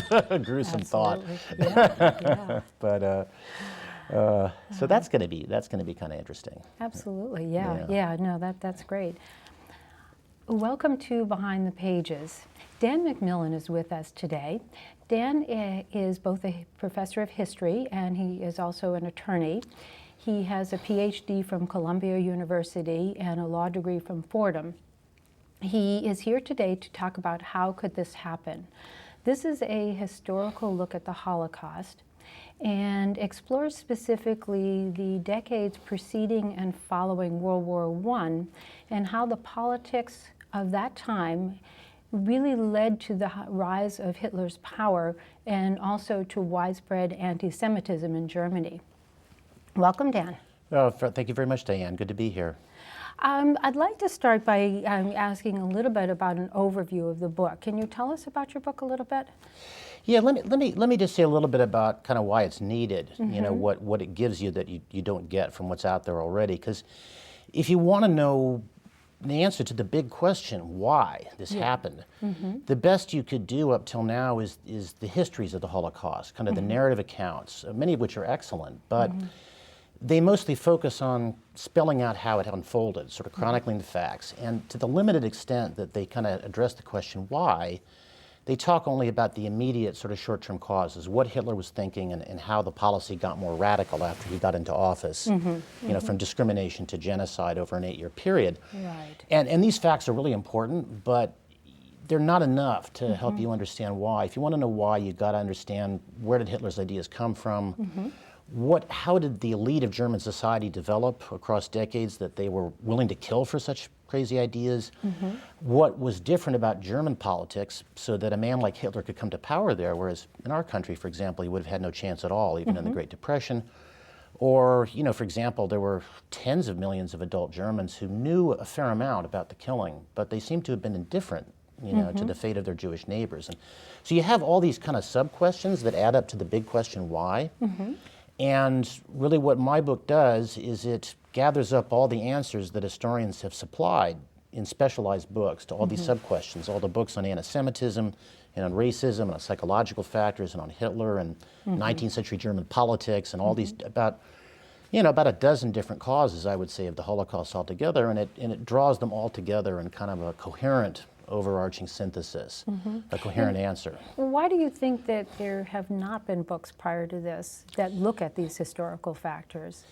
kind of a gruesome thought. Yeah. But so that's going to be kind of interesting. Absolutely, yeah. No, that's great. Welcome to Behind the Pages. Dan McMillan is with us today. Dan is both a professor of history and he is also an attorney. He has a PhD from Columbia University and a law degree from Fordham. He is here today to talk about how could this happen. This is a historical look at the Holocaust and explores specifically the decades preceding and following World War I and how the politics of that time really led to the rise of Hitler's power and also to widespread anti-Semitism in Germany. Welcome, Dan. Oh, thank you very much, Diane. Good to be here. I'd like to start by asking a little bit about an overview of the book. Can you tell us about your book a little bit? Yeah, let me just say a little bit about kind of why it's needed. You know, what it gives you that you don't get from what's out there already. Because if you want to know the answer to the big question, why this happened, the best you could do up till now is the histories of the Holocaust, kind of the narrative accounts, many of which are excellent, but they mostly focus on spelling out how it unfolded, sort of chronicling the facts. And to the limited extent that they kind of address the question why, they talk only about the immediate sort of short-term causes, what Hitler was thinking and how the policy got more radical after he got into office, you know, from discrimination to genocide over an 8-year period. Right. And these facts are really important, but they're not enough to help you understand why. If you want to know why, you've got to understand where did Hitler's ideas come from, how did the elite of German society develop across decades that they were willing to kill for such crazy ideas? What was different about German politics so that a man like Hitler could come to power there, whereas in our country, for example, he would have had no chance at all, even in the Great Depression. Or, you know, for example, there were tens of millions of adult Germans who knew a fair amount about the killing, but they seemed to have been indifferent, you know, to the fate of their Jewish neighbors. And so you have all these kind of sub-questions that add up to the big question, why? And really what my book does is it gathers up all the answers that historians have supplied in specialized books to all these sub-questions, all the books on anti-Semitism and on racism and on psychological factors and on Hitler and 19th century German politics and all these about a dozen different causes, I would say, of the Holocaust altogether, and it draws them all together in kind of a coherent overarching synthesis, a coherent answer. Why do you think that there have not been books prior to this that look at these historical factors?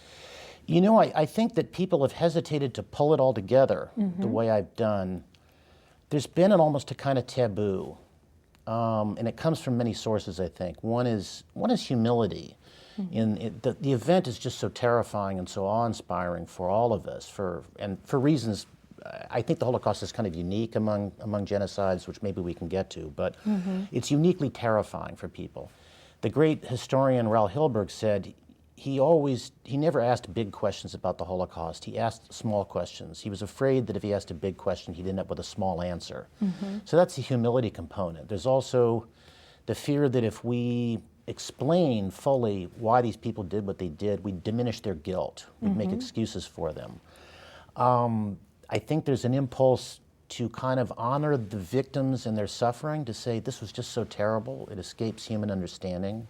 You know, I think that people have hesitated to pull it all together the way I've done. There's been almost a kind of taboo, and it comes from many sources, I think. One is humility. The event is just so terrifying and so awe-inspiring for all of us, for reasons. I think the Holocaust is kind of unique among genocides, which maybe we can get to, but it's uniquely terrifying for people. The great historian Raoul Hilberg said he never asked big questions about the Holocaust. He asked small questions. He was afraid that if he asked a big question, he'd end up with a small answer. So that's the humility component. There's also the fear that if we explain fully why these people did what they did, we'd diminish their guilt. We'd make excuses for them. I think there's an impulse to kind of honor the victims and their suffering, to say this was just so terrible, it escapes human understanding.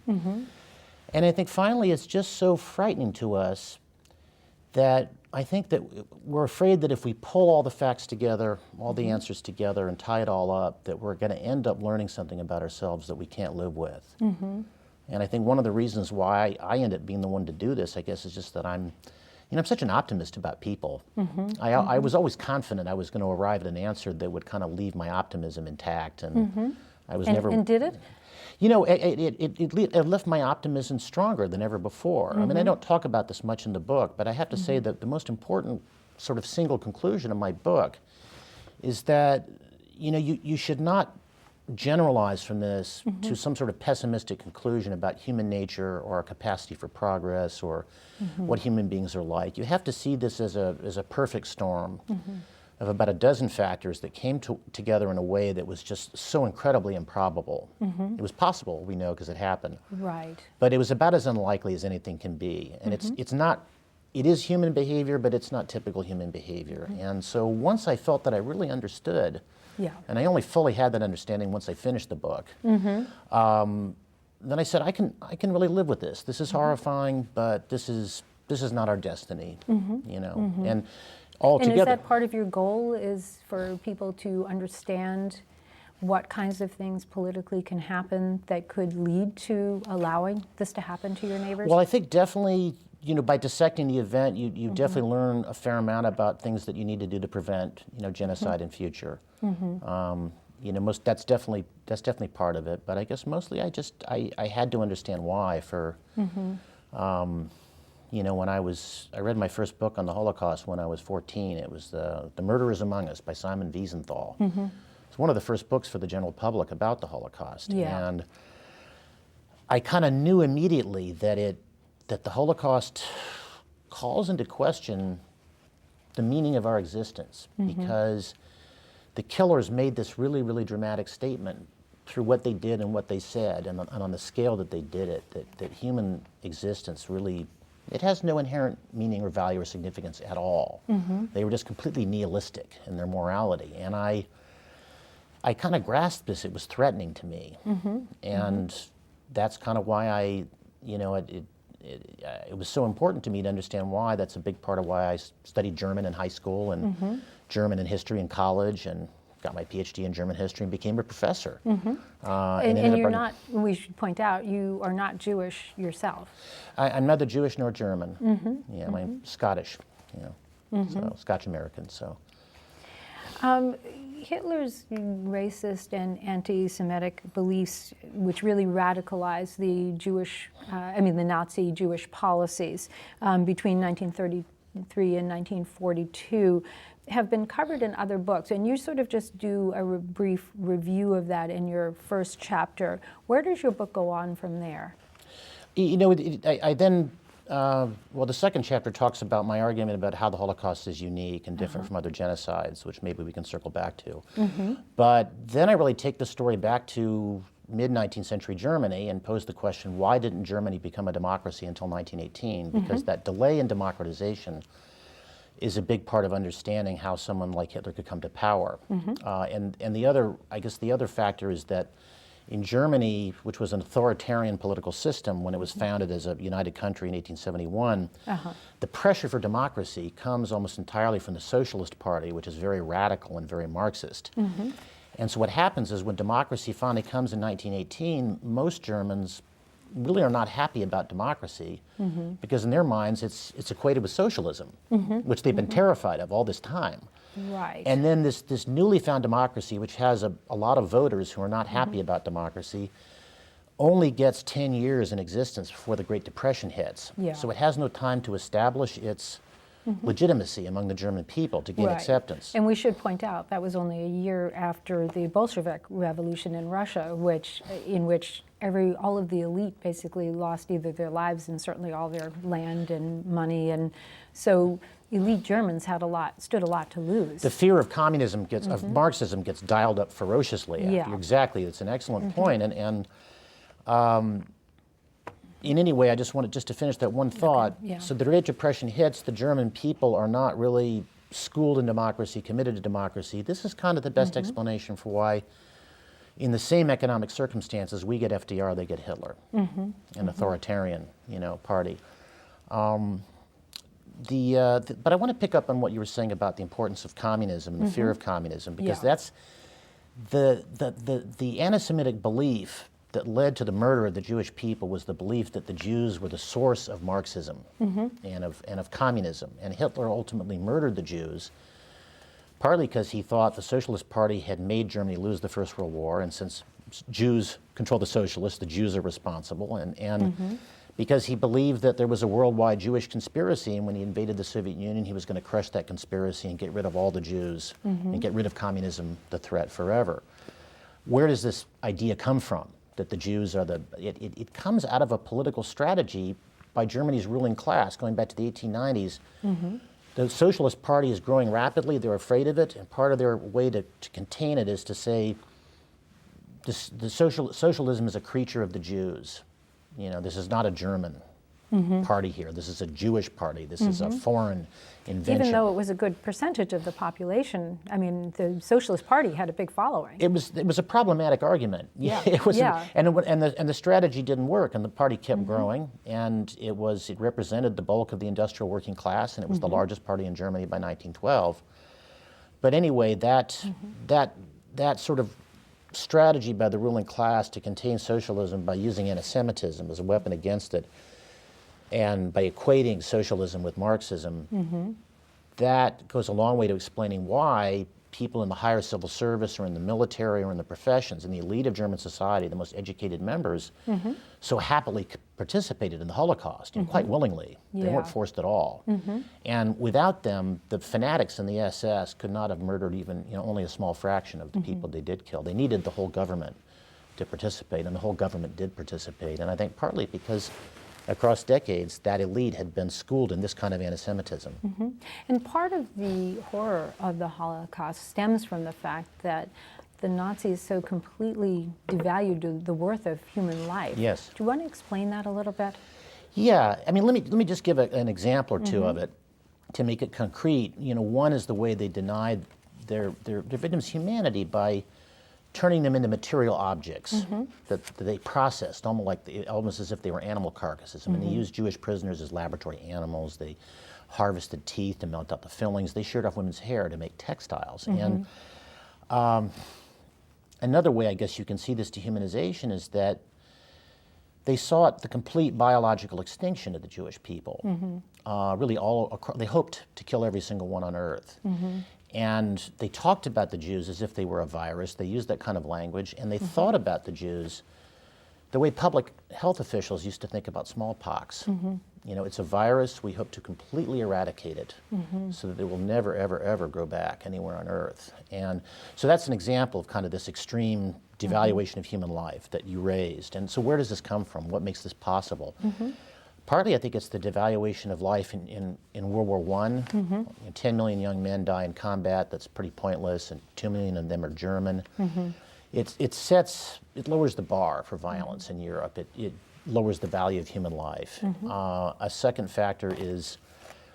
And I think finally it's just so frightening to us that I think that we're afraid that if we pull all the facts together, all the answers together and tie it all up, that we're going to end up learning something about ourselves that we can't live with. And I think one of the reasons why I end up being the one to do this, I guess, is just that I'm such an optimist about people. I was always confident I was going to arrive at an answer that would kind of leave my optimism intact, and I was never. And did it? You know, it left my optimism stronger than ever before. I mean, I don't talk about this much in the book, but I have to say that the most important sort of single conclusion of my book is that, you know, you should not generalize from this to some sort of pessimistic conclusion about human nature or our capacity for progress or what human beings are like. You have to see this as a perfect storm of about a dozen factors that came together in a way that was just so incredibly improbable. It was possible, we know, because it happened. Right. But it was about as unlikely as anything can be. And it is human behavior, but it's not typical human behavior. And so once I felt that I really understood Yeah. And I only fully had that understanding once I finished the book. Then I said, I can really live with this. This is horrifying, but this is not our destiny, you know. And altogether. And is that part of your goal, is for people to understand what kinds of things politically can happen that could lead to allowing this to happen to your neighbors? Well, I think definitely, you know, by dissecting the event, you definitely learn a fair amount about things that you need to do to prevent, you know, genocide in future. You know, that's definitely part of it. But I guess mostly I had to understand why. For you know, when I read my first book on the Holocaust when I was 14. It was The Murder is Among Us by Simon Wiesenthal. It's one of the first books for the general public about the Holocaust. Yeah. And I kind of knew immediately that the Holocaust calls into question the meaning of our existence, because the killers made this really, really dramatic statement through what they did and what they said, and on the scale that they did it, that human existence really, it has no inherent meaning or value or significance at all. They were just completely nihilistic in their morality. And I kind of grasped this. It was threatening to me. And that's kind of why you know, it was so important to me to understand why. That's a big part of why I studied German in high school and German in history in college, and got my PhD in German history and became a professor. And you're not, we should point out, you are not Jewish yourself. I'm neither Jewish nor German. Yeah, I'm Scottish, you know, so Scotch-American, so. Hitler's racist and anti-Semitic beliefs, which really radicalized the the Nazi Jewish policies between 1933 and 1942, have been covered in other books. And you sort of just do a brief review of that in your first chapter. Where does your book go on from there? You know, I then, well, the second chapter talks about my argument about how the Holocaust is unique and different from other genocides, which maybe we can circle back to. But then I really take the story back to mid-19th century Germany and pose the question, why didn't Germany become a democracy until 1918? Because that delay in democratization is a big part of understanding how someone like Hitler could come to power. And the other, I guess the other factor is that in Germany, which was an authoritarian political system when it was founded as a united country in 1871, the pressure for democracy comes almost entirely from the Socialist Party, which is very radical and very Marxist. And so what happens is when democracy finally comes in 1918, most Germans really are not happy about democracy because in their minds it's equated with socialism, which they've been terrified of all this time. Right. And then this newly found democracy, which has a lot of voters who are not happy about democracy, only gets 10 years in existence before the Great Depression hits. Yeah. So it has no time to establish its legitimacy among the German people to gain acceptance. And we should point out that was only a year after the Bolshevik Revolution in Russia, in which all of the elite basically lost either their lives and certainly all their land and money, and so elite Germans stood a lot to lose. The fear of communism of Marxism gets dialed up ferociously. Yeah. Exactly, it's an excellent point. And in any way, I just wanted to finish that one thought. Yeah. So the Great Depression hits, the German people are not really schooled in democracy, committed to democracy. This is kind of the best explanation for why, in the same economic circumstances, we get FDR, they get Hitler, an authoritarian, party. But I want to pick up on what you were saying about the importance of communism and the fear of communism, because that's the anti-Semitic belief that led to the murder of the Jewish people was the belief that the Jews were the source of Marxism and of communism. And Hitler ultimately murdered the Jews, partly because he thought the Socialist Party had made Germany lose the First World War, and since Jews control the socialists, the Jews are responsible, and because he believed that there was a worldwide Jewish conspiracy, and when he invaded the Soviet Union, he was going to crush that conspiracy and get rid of all the Jews and get rid of communism, the threat, forever. Where does this idea come from? That the Jews are it comes out of a political strategy by Germany's ruling class going back to the 1890s. The Socialist Party is growing rapidly, they're afraid of it, and part of their way to contain it is to say socialism is a creature of the Jews. This is not a German party here. This is a Jewish party. This is a foreign invention. Even though it was a good percentage of the population, I mean, the Socialist Party had a big following. It was a problematic argument. Yeah. It was, Yeah. and the strategy didn't work, and the party kept growing, and it represented the bulk of the industrial working class, and it was the largest party in Germany by 1912. But anyway, that sort of strategy by the ruling class to contain socialism by using anti-Semitism as a weapon against it, and by equating socialism with Marxism, that goes a long way to explaining why people in the higher civil service or in the military or in the professions, in the elite of German society, the most educated members, so happily participated in the Holocaust, and quite willingly. They weren't forced at all. And without them, the fanatics in the SS could not have murdered even only a small fraction of the people they did kill. They needed the whole government to participate, and the whole government did participate. And I think partly because across decades, that elite had been schooled in this kind of anti-Semitism. And part of the horror of the Holocaust stems from the fact that the Nazis so completely devalued the worth of human life. Yes. Do you want to explain that a little bit? Yeah, I mean, let me just give an example or two of it to make it concrete. One is the way they denied their victims' humanity by turning them into material objects that they processed, almost as if they were animal carcasses. I mean, they used Jewish prisoners as laboratory animals. They harvested teeth to melt out the fillings. They sheared off women's hair to make textiles. And another way, I guess, you can see this dehumanization is that they sought the complete biological extinction of the Jewish people. Really, they hoped to kill every single one on earth. And they talked about the Jews as if they were a virus. They used that kind of language, and they thought about the Jews the way public health officials used to think about smallpox. It's a virus. We hope to completely eradicate it so that it will never, ever, ever grow back anywhere on earth. And so that's an example of kind of this extreme devaluation of human life that you raised. And so where does this come from? What makes this possible? Partly, I think it's the devaluation of life in World War I. 10 million young men die in combat. That's pretty pointless, and 2 million of them are German. It lowers the bar for violence in Europe. It lowers the value of human life. A second factor is,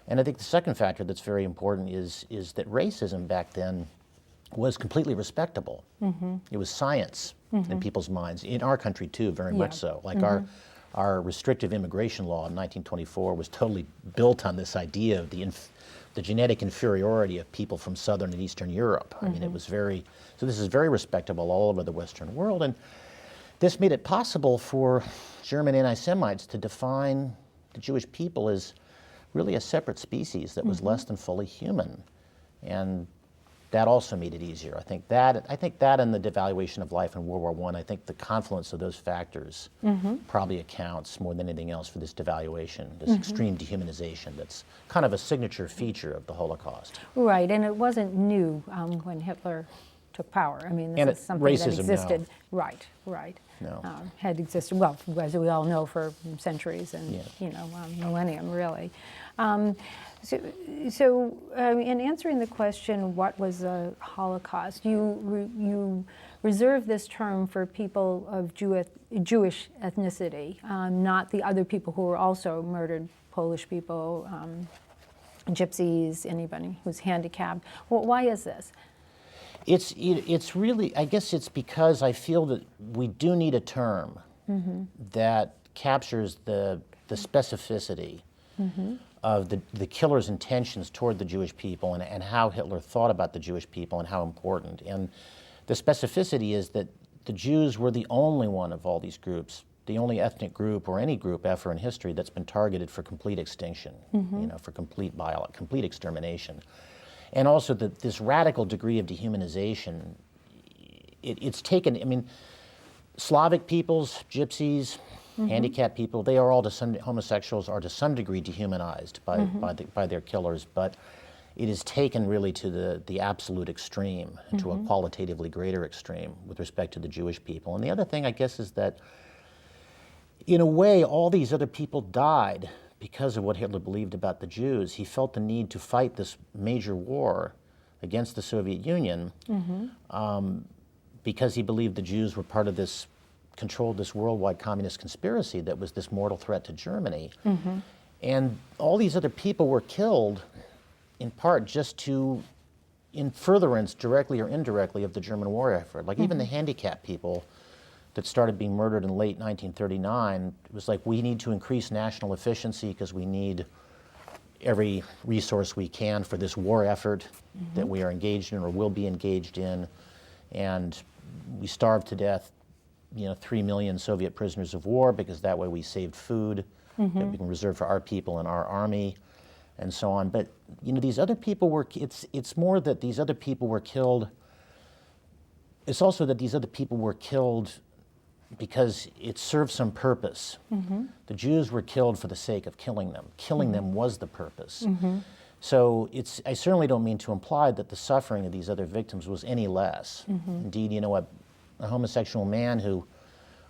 and I think the second factor that's very important is that racism back then was completely respectable. It was science in people's minds. In our country too, very much so. Like our restrictive immigration law in 1924 was totally built on this idea of the genetic inferiority of people from Southern and Eastern Europe. I mean, so this is very respectable all over the Western world. And this made it possible for German anti-Semites to define the Jewish people as really a separate species that was less than fully human. And that also made it easier. I think that and the devaluation of life in World War I think the confluence of those factors probably accounts more than anything else for this devaluation, this extreme dehumanization that's kind of a signature feature of the Holocaust. Right, and it wasn't new when Hitler took power. I mean, this is something that existed. No. Right. No. Had existed, well, as we all know, for centuries and millennium, really. So in answering the question, what was the Holocaust, you reserve this term for people of Jewish ethnicity, not the other people who were also murdered, Polish people, gypsies, anybody who's handicapped. Well, why is this? It's really, I guess it's because I feel that we do need a term that captures the specificity of the killer's intentions toward the Jewish people and how Hitler thought about the Jewish people and how important. And the specificity is that the Jews were the only one of all these groups, the only ethnic group or any group ever in history that's been targeted for complete extinction, for complete extermination. And also this radical degree of dehumanization, it's taken, I mean, Slavic peoples, gypsies, handicapped people, they are all homosexuals are to some degree dehumanized by their killers, but it is taken really to the absolute extreme, to a qualitatively greater extreme with respect to the Jewish people. And the other thing, I guess, is that in a way, all these other people died because of what Hitler believed about the Jews. He felt the need to fight this major war against the Soviet Union because he believed the Jews were part of this controlled this worldwide communist conspiracy that was this mortal threat to Germany. And all these other people were killed in part just to, in furtherance, directly or indirectly, of the German war effort. Like even the handicapped people that started being murdered in late 1939, it was like, we need to increase national efficiency because we need every resource we can for this war effort that we are engaged in or will be engaged in. And we starved to death, 3 million Soviet prisoners of war because that way we saved food that we can reserve for our people and our army and so on. But, these other people were, it's more that these other people were killed. It's also that these other people were killed because it served some purpose. The Jews were killed for the sake of killing them. Killing them was the purpose. So I certainly don't mean to imply that the suffering of these other victims was any less. Indeed, a homosexual man who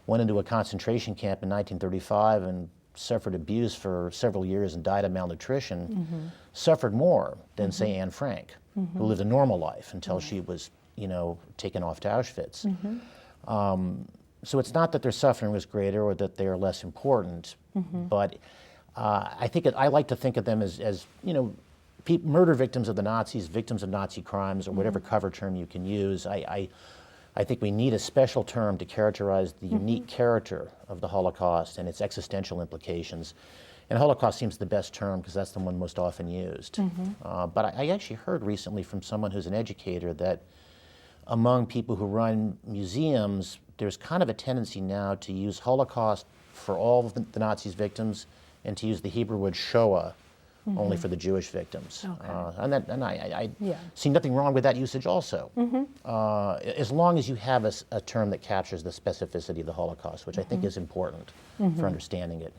went into a concentration camp in 1935 and suffered abuse for several years and died of malnutrition suffered more than, say, Anne Frank, who lived a normal life until she was, taken off to Auschwitz. So it's not that their suffering was greater or that they are less important, but I think I like to think of them as murder victims of the Nazis, victims of Nazi crimes, or whatever cover term you can use. I think we need a special term to characterize the unique character of the Holocaust and its existential implications. And Holocaust seems the best term because that's the one most often used. But I actually heard recently from someone who's an educator that among people who run museums, there's kind of a tendency now to use Holocaust for all of the Nazis' victims and to use the Hebrew word Shoah only for the Jewish victims. And I see nothing wrong with that usage also, as long as you have a term that captures the specificity of the Holocaust, which I think is important for understanding it.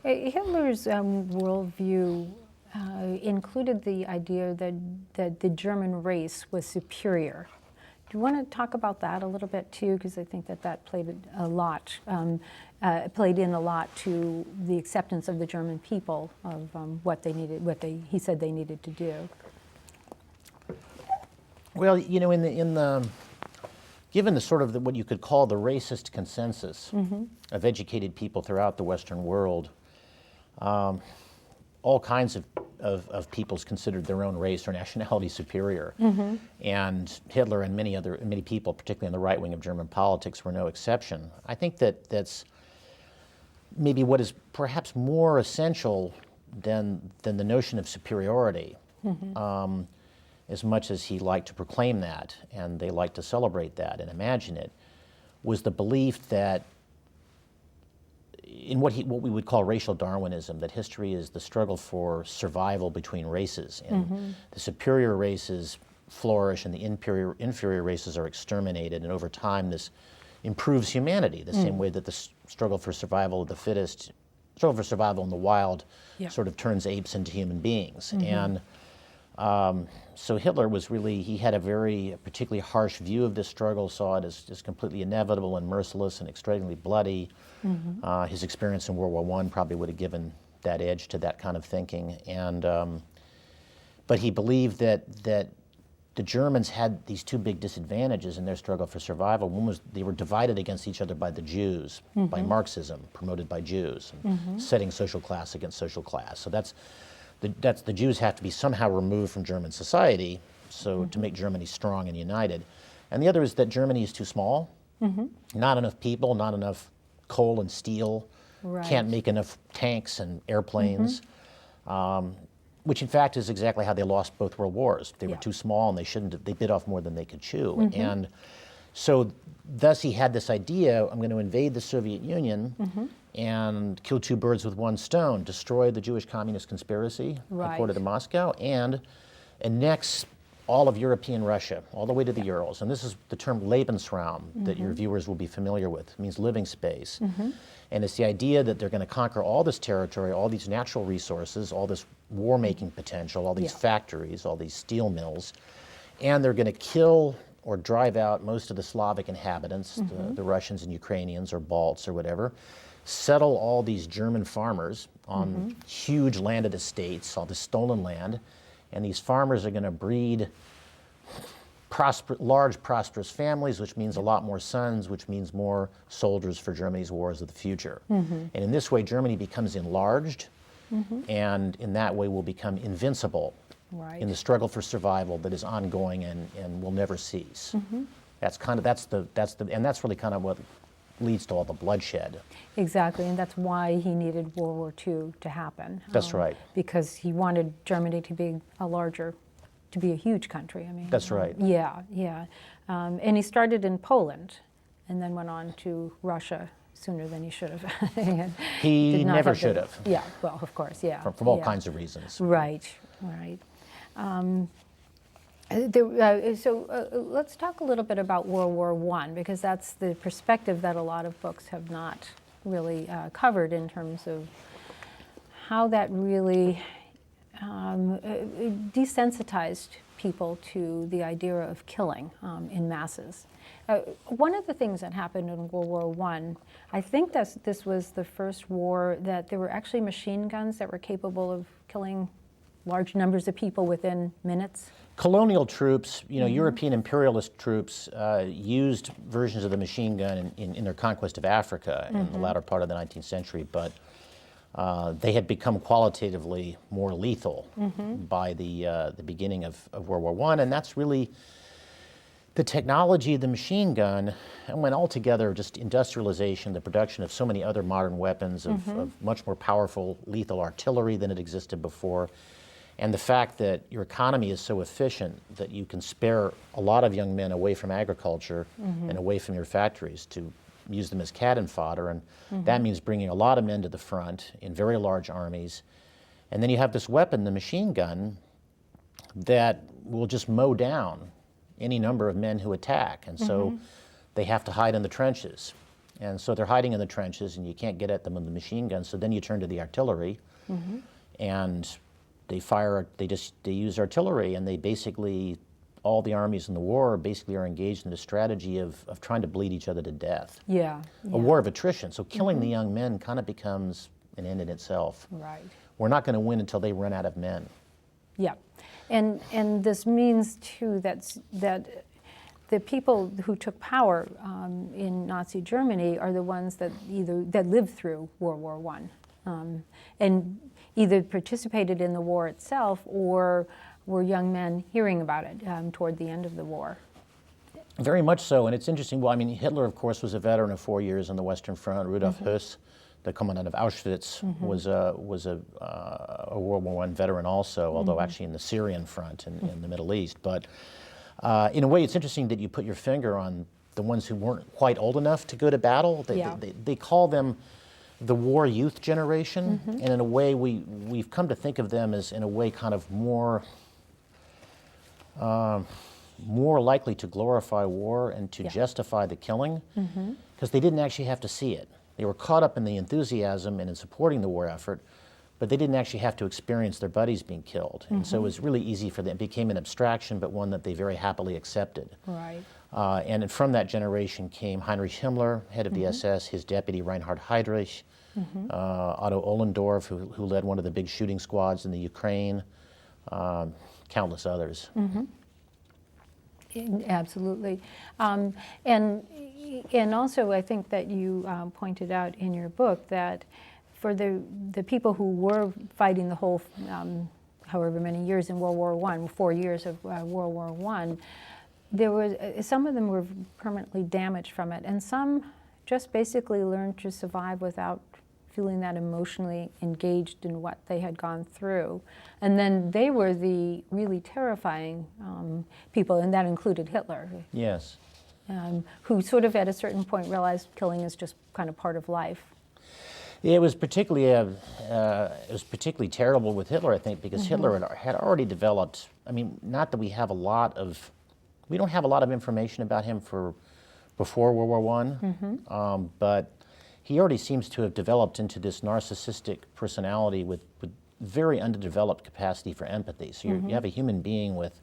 Hitler's worldview included the idea that the German race was superior. Do you want to talk about that a little bit too? Because I think that played a lot, played in a lot to the acceptance of the German people of what they needed, he said they needed to do. Well, given the sort of what you could call the racist consensus of educated people throughout the Western world, all kinds of peoples considered their own race or nationality superior. And Hitler and many people, particularly in the right wing of German politics, were no exception. I think that's maybe what is perhaps more essential than the notion of superiority, as much as he liked to proclaim that, and they liked to celebrate that and imagine it, was the belief that in what we would call racial Darwinism, that history is the struggle for survival between races, and the superior races flourish and the inferior races are exterminated, and over time this improves humanity, the same way that the struggle for survival of the fittest, struggle for survival in the wild sort of turns apes into human beings. And so Hitler was really, he had a particularly harsh view of this struggle, saw it as just completely inevitable and merciless and extremely bloody. His experience in World War I probably would have given that edge to that kind of thinking. And but he believed that the Germans had these two big disadvantages in their struggle for survival. One was they were divided against each other by the Jews, by Marxism, promoted by Jews, and setting social class against social class. So the Jews have to be somehow removed from German society, so to make Germany strong and united. And the other is that Germany is too small, not enough people, not enough coal and steel, can't make enough tanks and airplanes, which in fact is exactly how they lost both world wars. They were too small and they bit off more than they could chew. And so thus he had this idea, I'm going to invade the Soviet Union and kill two birds with one stone, destroy the Jewish communist conspiracy, headquartered in Moscow, and annex all of European Russia, all the way to the Urals. And this is the term Lebensraum that your viewers will be familiar with. It means living space. And it's the idea that they're going to conquer all this territory, all these natural resources, all this war-making potential, all these factories, all these steel mills, and they're going to kill or drive out most of the Slavic inhabitants, the Russians and Ukrainians or Balts or whatever, settle all these German farmers on huge landed estates, all this stolen land, and these farmers are going to breed large, prosperous families, which means a lot more sons, which means more soldiers for Germany's wars of the future. And in this way, Germany becomes enlarged, and in that way will become invincible in the struggle for survival that is ongoing and will never cease. That's really kind of what leads to all the bloodshed. Exactly, and that's why he needed World War II to happen. That's right. Because he wanted Germany to be a huge country. I mean, that's right. Yeah. And he started in Poland, and then went on to Russia sooner than he should have. He never should have. Yeah, well, of course, yeah. From all kinds of reasons. Right. Let's talk a little bit about World War I, because that's the perspective that a lot of books have not really covered in terms of how that really desensitized people to the idea of killing in masses. One of the things that happened in World War I think that this was the first war that there were actually machine guns that were capable of killing large numbers of people within minutes. Colonial troops, European imperialist troops used versions of the machine gun in their conquest of Africa in the latter part of the 19th century, but they had become qualitatively more lethal by the beginning of World War I, and that's really the technology of the machine gun, and when altogether just industrialization, the production of so many other modern weapons, of much more powerful lethal artillery than had existed before, and the fact that your economy is so efficient that you can spare a lot of young men away from agriculture and away from your factories to use them as cannon fodder, and that means bringing a lot of men to the front in very large armies. And then you have this weapon, the machine gun, that will just mow down any number of men who attack, and so they have to hide in the trenches. And so they're hiding in the trenches, and you can't get at them with the machine gun, so then you turn to the artillery, and they use artillery, and they basically, all the armies in the war basically are engaged in the strategy of trying to bleed each other to death. A war of attrition. So killing the young men kind of becomes an end in itself. Right. We're not going to win until they run out of men. Yeah, and this means too that the people who took power in Nazi Germany are the ones that lived through World War I, and either participated in the war itself or were young men hearing about it toward the end of the war. Very much so, and it's interesting. Well, I mean, Hitler, of course, was a veteran of 4 years on the Western Front. Rudolf Höss, the commandant of Auschwitz, was a World War I veteran also, although actually in the Syrian front in the Middle East. But in a way, it's interesting that you put your finger on the ones who weren't quite old enough to go to battle. They call them the war youth generation, and in a way, we've come to think of them as, in a way, kind of more likely to glorify war and to justify the killing, because they didn't actually have to see it. They were caught up in the enthusiasm and in supporting the war effort, but they didn't actually have to experience their buddies being killed. And so it was really easy for them. It became an abstraction, but one that they very happily accepted. Right. And from that generation came Heinrich Himmler, head of the SS, his deputy Reinhard Heydrich, Otto Ohlendorf, who led one of the big shooting squads in the Ukraine, countless others. Absolutely. And also I think that you pointed out in your book that for the people who were fighting the whole however many years in World War I, 4 years of World War I, there was some of them were permanently damaged from it, and some just basically learned to survive without feeling that emotionally engaged in what they had gone through. And then they were the really terrifying people, and that included Hitler. Yes. Who sort of at a certain point realized killing is just kind of part of life. It was particularly terrible with Hitler, I think, because Hitler had already developed. I mean, not that we don't have a lot of information about him before World War I, but he already seems to have developed into this narcissistic personality with very underdeveloped capacity for empathy. So you have a human being with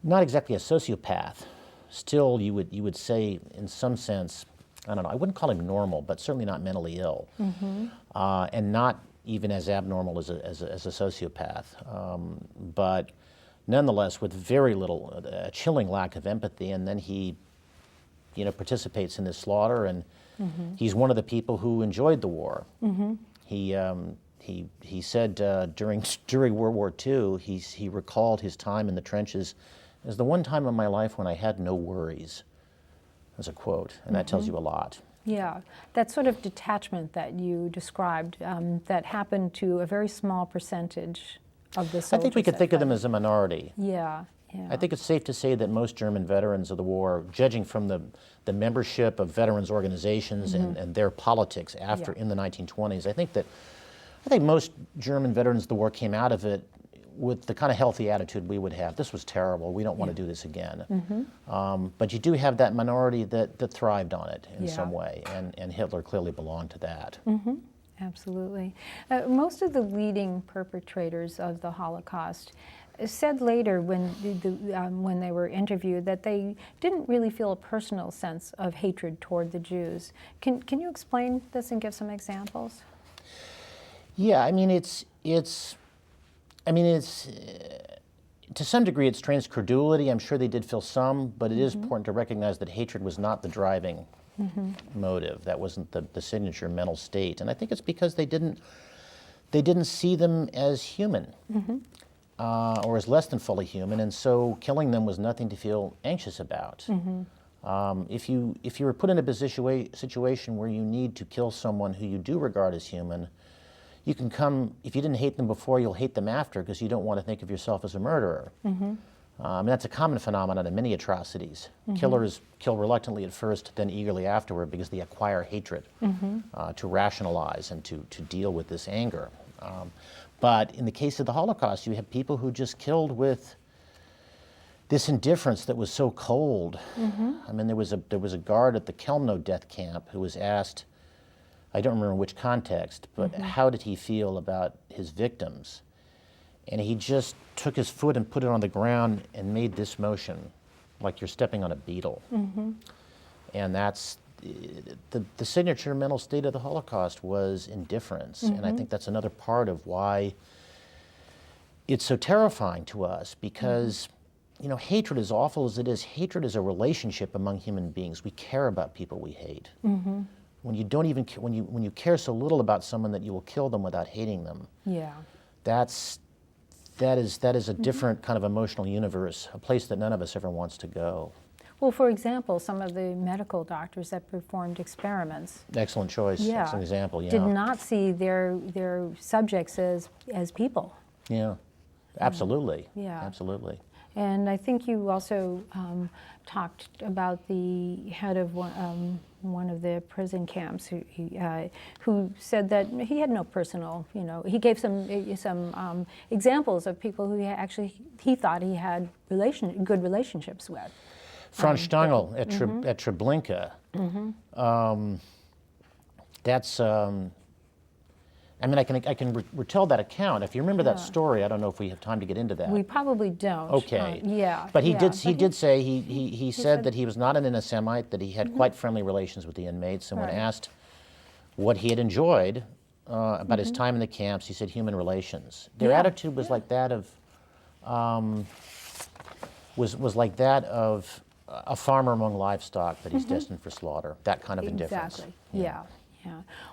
not exactly a sociopath. Still, you would say, in some sense, I don't know, I wouldn't call him normal, but certainly not mentally ill, and not even as abnormal as a sociopath. But nonetheless with very little, a chilling lack of empathy, and then he, participates in this slaughter, and he's one of the people who enjoyed the war. He said during World War II, he recalled his time in the trenches as the one time in my life when I had no worries, as a quote, and that tells you a lot. Yeah, that sort of detachment that you described, that happened to a very small percentage of the soldiers. I think we could think of them as a minority. Yeah, yeah. I think it's safe to say that most German veterans of the war, judging from the membership of veterans organizations and their politics after in the 1920s, I think most German veterans of the war came out of it with the kind of healthy attitude we would have. This was terrible. We don't want to do this again. But you do have that minority that thrived on it in some way, and Hitler clearly belonged to that. Absolutely. Most of the leading perpetrators of the Holocaust said later when they were interviewed that they didn't really feel a personal sense of hatred toward the Jews. Can you explain this and give some examples? Yeah, to some degree it's strange credulity. I'm sure they did feel some, but it is important to recognize that hatred was not the driving motive. That wasn't the signature mental state. And I think it's because they didn't see them as human, or as less than fully human, and so killing them was nothing to feel anxious about. If you were put in a situation where you need to kill someone who you do regard as human, you can come, if you didn't hate them before, you'll hate them after because you don't want to think of yourself as a murderer. That's a common phenomenon in many atrocities. Killers kill reluctantly at first, then eagerly afterward because they acquire hatred to rationalize and to deal with this anger. But in the case of the Holocaust, you have people who just killed with this indifference that was so cold. There was a guard at the Chelmno death camp who was asked, I don't remember which context, but how did he feel about his victims? And he just took his foot and put it on the ground and made this motion, like you're stepping on a beetle. And that's, the signature mental state of the Holocaust was indifference. And I think that's another part of why it's so terrifying to us, because hatred, as awful as it is, hatred is a relationship among human beings. We care about people we hate. When you don't even when you care so little about someone that you will kill them without hating them. That is a different kind of emotional universe, a place that none of us ever wants to go. Well, for example, some of the medical doctors that performed experiments. Excellent choice. That's an example. Did not see their subjects as people. Yeah, absolutely. Absolutely. And I think you also talked about the head of one of the prison camps who said that he had no personal, he gave some examples of people who he thought he had good relationships with. Franz Stangl at Treblinka. That's. I can retell that account. If you remember that story, I don't know if we have time to get into that. We probably don't. Okay. Yeah. But he did say he said that he was not an anti-Semite, that he had quite friendly relations with the inmates, and when asked what he had enjoyed about his time in the camps, he said human relations. Their attitude was like that of was like that of a farmer among livestock that he's destined for slaughter. That kind of indifference. Exactly. Yeah.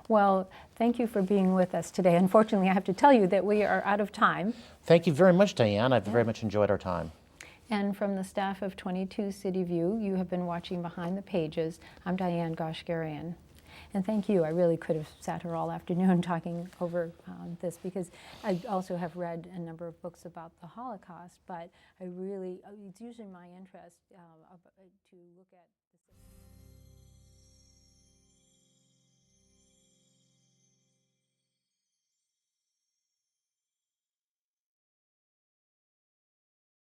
Well, thank you for being with us today. Unfortunately, I have to tell you that we are out of time. Thank you very much, Diane. I've very much enjoyed our time. And from the staff of 22 City View, you have been watching Behind the Pages. I'm Diane Goshgarian. And thank you. I really could have sat here all afternoon talking over this, because I also have read a number of books about the Holocaust, but it's usually my interest to look at